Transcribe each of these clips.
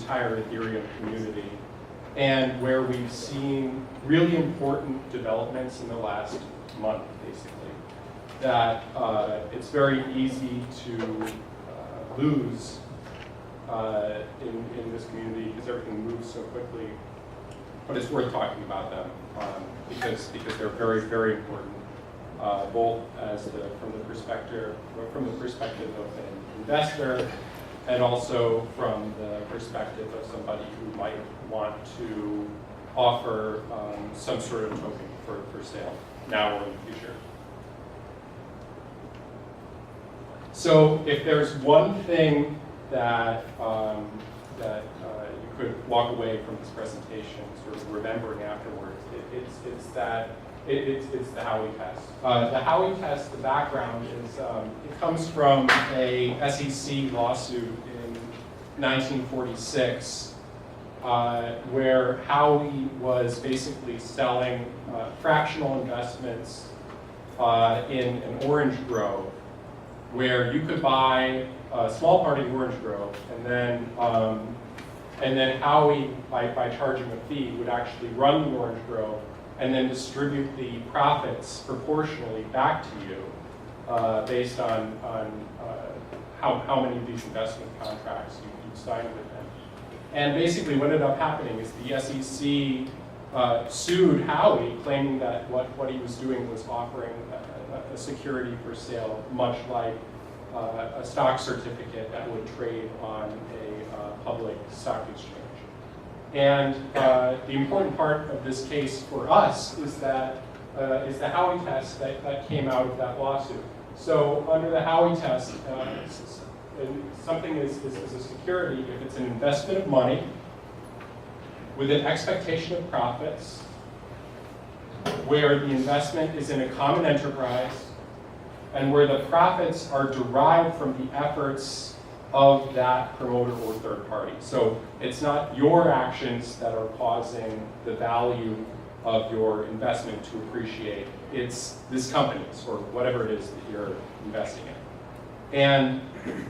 entire Ethereum community, and where we've seen really important developments in the last month, basically. That it's very easy to lose in this community because everything moves so quickly. But it's worth talking about them because they're very, very important, both as from the perspective of an investor, and also from the perspective of somebody who might want to offer some sort of token for sale now or in the future. So if there's one thing that you could walk away from this presentation sort of remembering afterwards, it's the Howey test. The Howey test, the background is, it comes from a SEC lawsuit in 1946 where Howey was basically selling fractional investments in an orange grove, where you could buy a small part of the orange grove, and then Howey, by charging a fee, would actually run the orange grove and then distribute the profits proportionally back to you based on how many of these investment contracts you signed with him. And basically what ended up happening is the SEC sued Howey, claiming that what he was doing was offering a security for sale, much like a stock certificate that would trade on a public stock exchange. And the important part of this case for us is the Howey test that came out of that lawsuit. So under the Howey test, something is a security if it's an investment of money with an expectation of profits, where the investment is in a common enterprise, and where the profits are derived from the efforts of that promoter or third party. So it's not your actions that are causing the value of your investment to appreciate, it's this company's, or whatever it is that you're investing in. And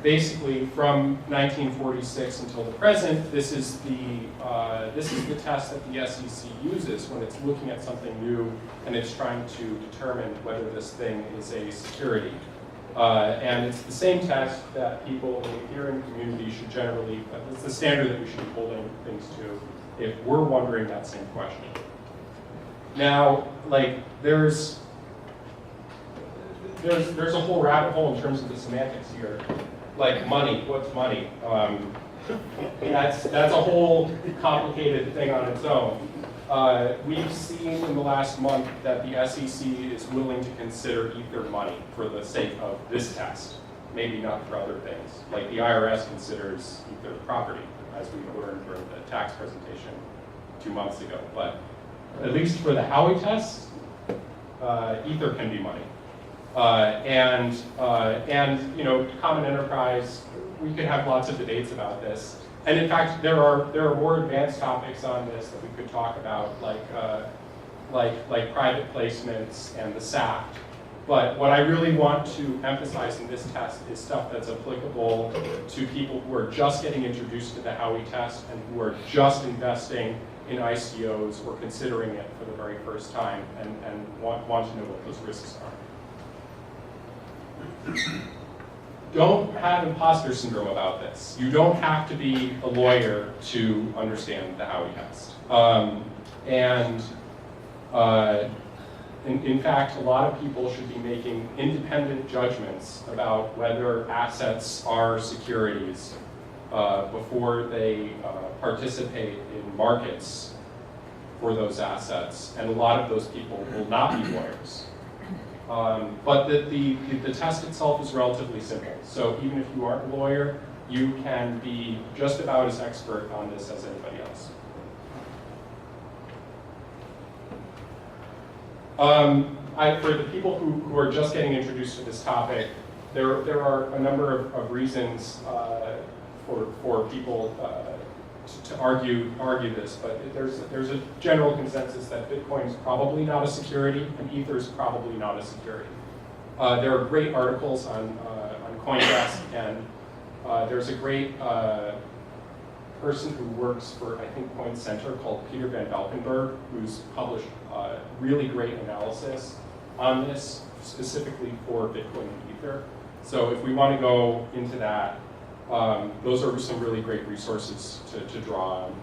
basically, from 1946 until the present, this is the test that the SEC uses when it's looking at something new and it's trying to determine whether this thing is a security. And it's the same test that people in the Ethereum community should generally, it's the standard that we should be holding things to if we're wondering that same question. Now, like, there's a whole rabbit hole in terms of the semantics here. Like money, what's money? That's a whole complicated thing on its own. We've seen in the last month that the SEC is willing to consider Ether money for the sake of this test, maybe not for other things. Like the IRS considers Ether property, as we learned during the tax presentation 2 months ago. But at least for the Howey test, Ether can be money. And you know, common enterprise, we could have lots of debates about this. And in fact, there are more advanced topics on this that we could talk about, like private placements and the SAFT. But what I really want to emphasize in this test is stuff that's applicable to people who are just getting introduced to the Howey test and who are just investing in ICOs or considering it for the very first time and want to know what those risks are. Don't have imposter syndrome about this. You don't have to be a lawyer to understand the Howey test. In fact, a lot of people should be making independent judgments about whether assets are securities before they participate in markets for those assets. And a lot of those people will not be lawyers. But the test itself is relatively simple. So even if you aren't a lawyer, you can be just about as expert on this as anybody else. For the people who are just getting introduced to this topic, there are a number of reasons for people to argue this, but there's a general consensus that Bitcoin is probably not a security and Ether is probably not a security. There are great articles on CoinDesk, and there's a great person who works for, I think, Point Center called Peter Van Valkenburg, who's published really great analysis on this, specifically for Bitcoin and Ether. So if we want to go into that, those are some really great resources to draw on.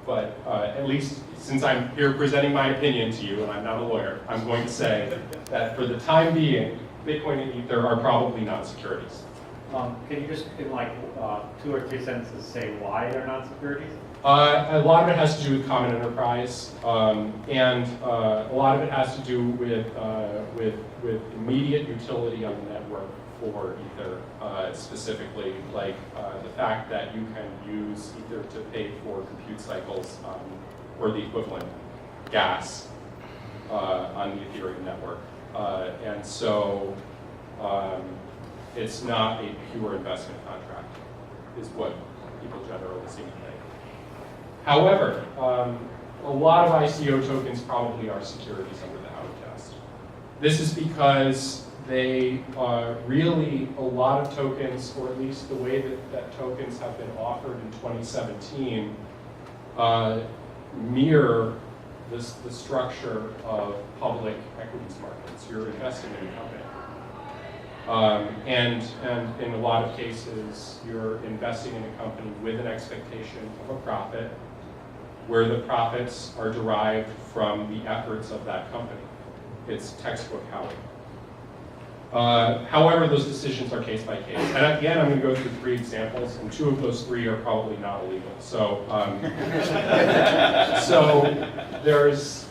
But at least since I'm here presenting my opinion to you, and I'm not a lawyer, I'm going to say that for the time being, Bitcoin and Ether are probably not securities. Can you just, in like 2 or 3 sentences, say why they're not securities? A lot of it has to do with common enterprise, and a lot of it has to do with immediate utility on the network for Ether, specifically, like the fact that you can use Ether to pay for compute cycles or the equivalent gas on the Ethereum network. And so it's not a pure investment contract, is what people generally seem to think. However, a lot of ICO tokens probably are securities under the Howey test. This is because they really, a lot of tokens, or at least the way that tokens have been offered in 2017, mirror the structure of public equities markets. You're investing in a company. And in a lot of cases, you're investing in a company with an expectation of a profit, where the profits are derived from the efforts of that company. It's textbook Howey. However, those decisions are case by case. And at the end, I'm going to go through 3 examples, and 2 of those 3 are probably not illegal. So, so there's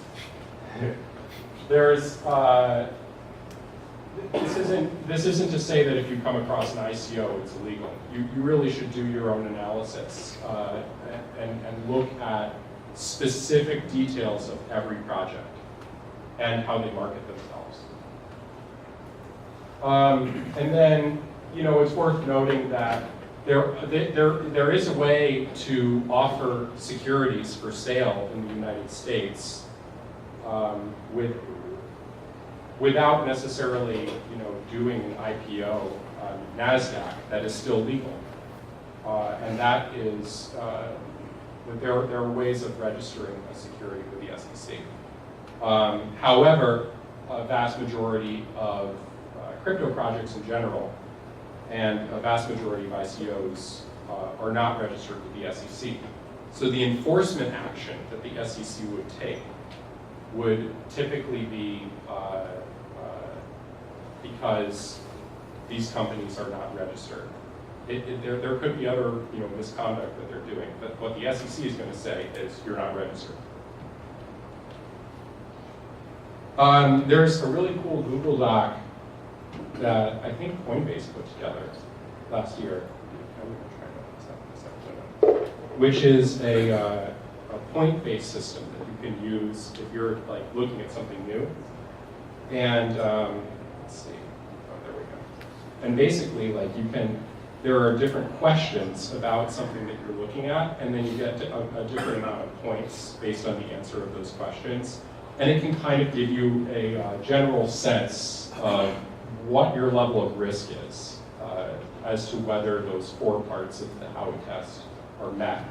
this isn't to say that if you come across an ICO, it's illegal. You really should do your own analysis and look at specific details of every project and how they market themselves. And then, it's worth noting that there is a way to offer securities for sale in the United States without necessarily, doing an IPO on NASDAQ that is still legal. And that is, there are ways of registering a security with the SEC. However, a vast majority of crypto projects in general, and a vast majority of ICOs are not registered with the SEC. So the enforcement action that the SEC would take would typically be because these companies are not registered. There could be other misconduct that they're doing, but what the SEC is going to say is you're not registered. There's a really cool Google Doc that I think Coinbase put together last year, which is a point-based system that you can use if you're looking at something new. And let's see, there we go. And basically, there are different questions about something that you're looking at, and then you get a different amount of points based on the answer of those questions. And it can kind of give you a general sense of what your level of risk is as to whether those 4 parts of the Howey test are met.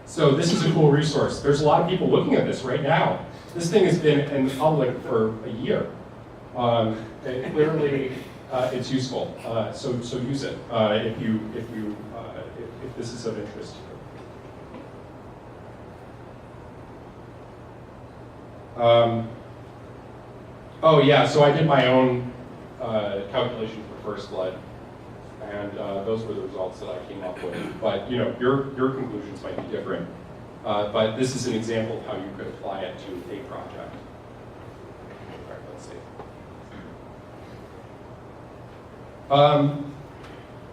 So this is a cool resource. There's a lot of people looking at this right now. This thing has been in public for a year. Clearly, it's useful. So use it if this is of interest to you. Oh yeah, so I did my own calculation for First Blood, and those were the results that I came up with. But your conclusions might be different. But this is an example of how you could apply it to a project. All right, let's see.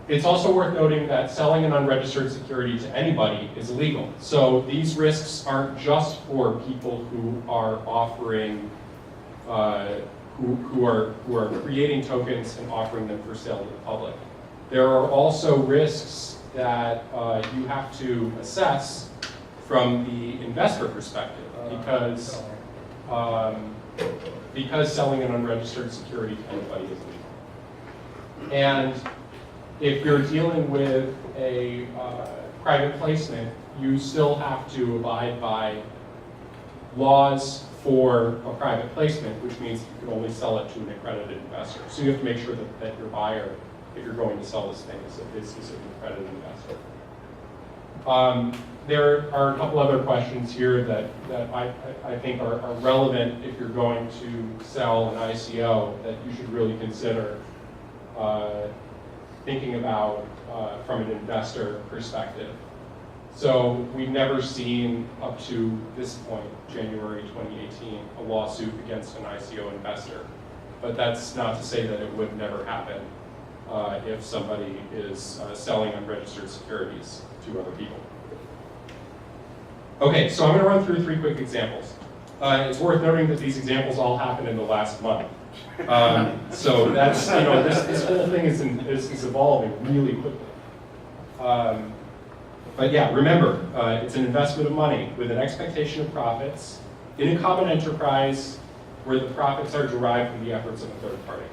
It's also worth noting that selling an unregistered security to anybody is illegal. So these risks aren't just for people who are offering, who are creating tokens and offering them for sale to the public. There are also risks that you have to assess from the investor perspective, because selling an unregistered security to anybody is legal. And if you're dealing with a private placement, you still have to abide by laws for a private placement, which means you can only sell it to an accredited investor. So you have to make sure that your buyer, if you're going to sell this thing, is an accredited investor. There are a couple other questions here that I think are relevant if you're going to sell an ICO that you should really consider thinking about from an investor perspective. So we've never seen, up to this point, January 2018, a lawsuit against an ICO investor. But that's not to say that it would never happen if somebody is selling unregistered securities to other people. Okay, so I'm going to run through 3 quick examples. It's worth noting that these examples all happened in the last month. So that's, this whole thing is evolving really quickly. But yeah, remember, it's an investment of money with an expectation of profits in a common enterprise where the profits are derived from the efforts of a third party.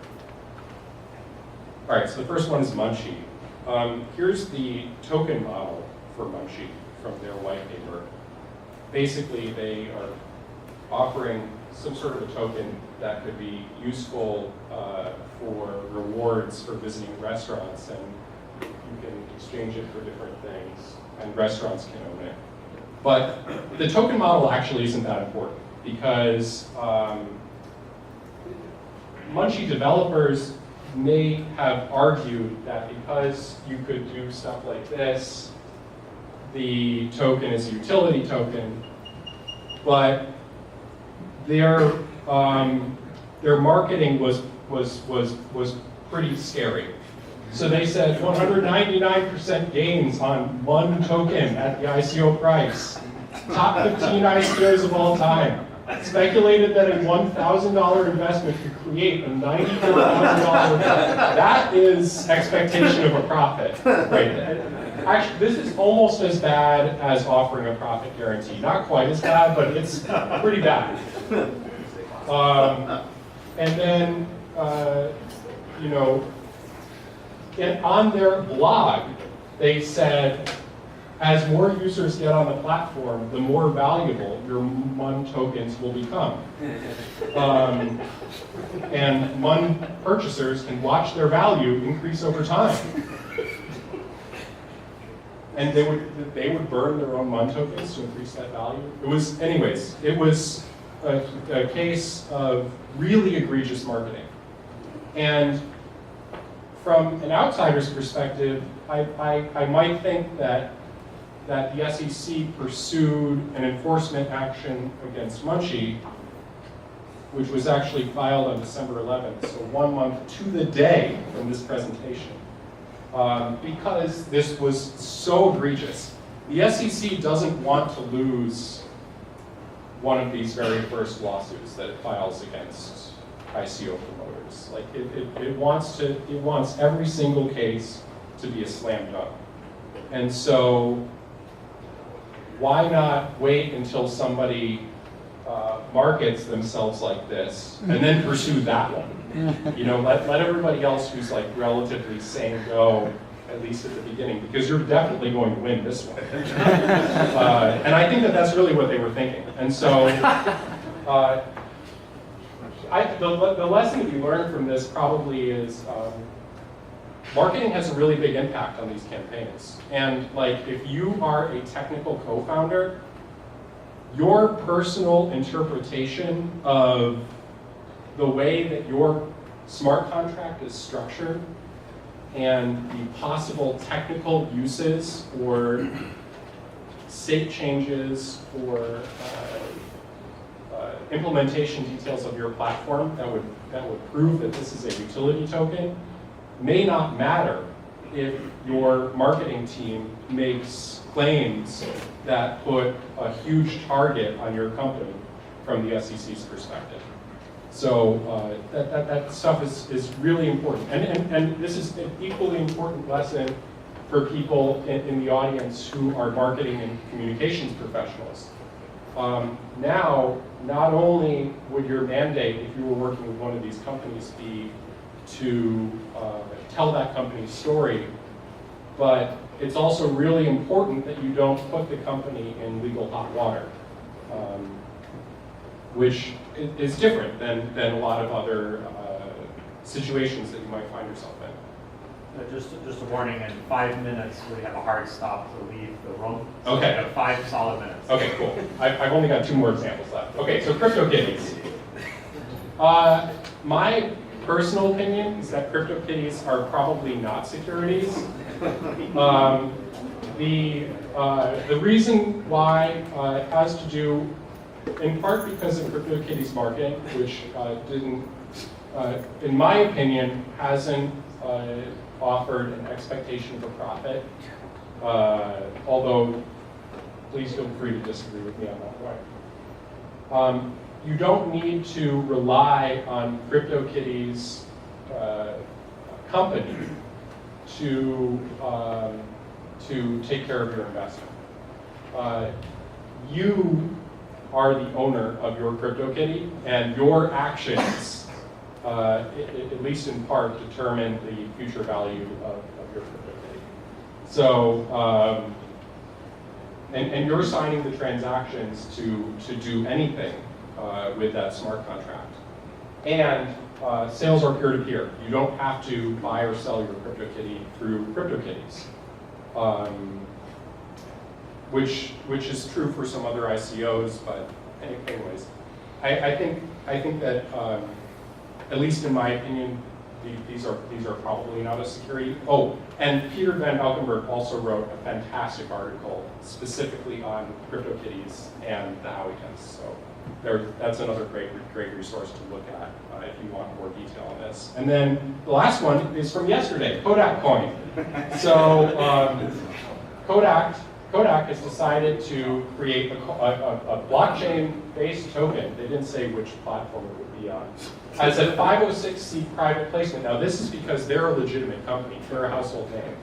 All right, so the first one is Munchie. Here's the token model for Munchie from their white paper. Basically, they are offering some sort of a token that could be useful for rewards for visiting restaurants, and you can exchange it for different things, and restaurants can own it. But the token model actually isn't that important because Munchie developers may have argued that because you could do stuff like this, the token is a utility token, but their marketing was pretty scary. So they said 199% gains on one token at the ICO price. Top 15 ICOs of all time. Speculated that a $1,000 investment could create a $94,000. That is expectation of a profit, right? Actually, this is almost as bad as offering a profit guarantee. Not quite as bad, but it's pretty bad. And then, and on their blog, they said, as more users get on the platform, the more valuable your MUN tokens will become. And MUN purchasers can watch their value increase over time. And they would burn their own MUN tokens to increase that value. It was a case of really egregious marketing. And from an outsider's perspective, I might think that the SEC pursued an enforcement action against Munchie, which was actually filed on December 11th, so 1 month to the day from this presentation, because this was so egregious. The SEC doesn't want to lose one of these very first lawsuits that it files against ICO promoters. Like it wants every single case to be a slam dunk. And so why not wait until somebody markets themselves like this and then pursue that one? Let everybody else who's like relatively sane go, at least at the beginning, because you're definitely going to win this one. And I think that that's really what they were thinking. And so the lesson that you learn from this probably is marketing has a really big impact on these campaigns. And like, if you are a technical co-founder, your personal interpretation of the way that your smart contract is structured and the possible technical uses or state changes or implementation details of your platform that would prove that this is a utility token may not matter if your marketing team makes claims that put a huge target on your company from the SEC's perspective. So that stuff is really important. And this is an equally important lesson for people in the audience who are marketing and communications professionals. Now, not only would your mandate, if you were working with one of these companies, be to tell that company's story but it's also really important that you don't put the company in legal hot water, which is different than a lot of other situations that you might find yourself in. Just a warning, in 5 minutes, we have a hard stop to leave the room. So Okay. we have 5 solid minutes. Okay, cool. I've only got 2 more examples left. Okay, so CryptoKitties. My personal opinion is that CryptoKitties are probably not securities. The reason why has to do in part because of CryptoKitties marketing, which didn't, in my opinion, hasn't offered an expectation for profit. Although, please feel free to disagree with me on that point. You don't need to rely on CryptoKitties company to take care of your investment. You are the owner of your CryptoKitty, and your actions, at least in part, determine the future value of your CryptoKitty. So, and you're signing the transactions to do anything with that smart contract. And sales are peer-to-peer. You don't have to buy or sell your CryptoKitty through CryptoKitties, which is true for some other ICOs. But anyways, I think that at least in my opinion, these are probably not a security. Oh, and Peter Van Valkenburg also wrote a fantastic article specifically on CryptoKitties and the Howey test. So that's another great resource to look at if you want more detail on this. And then the last one is from yesterday, Kodak Coin. So Kodak has decided to create a blockchain-based token. They didn't say which platform it would be on. As a 506c private placement. Now this is because they're a legitimate company. They're a household name.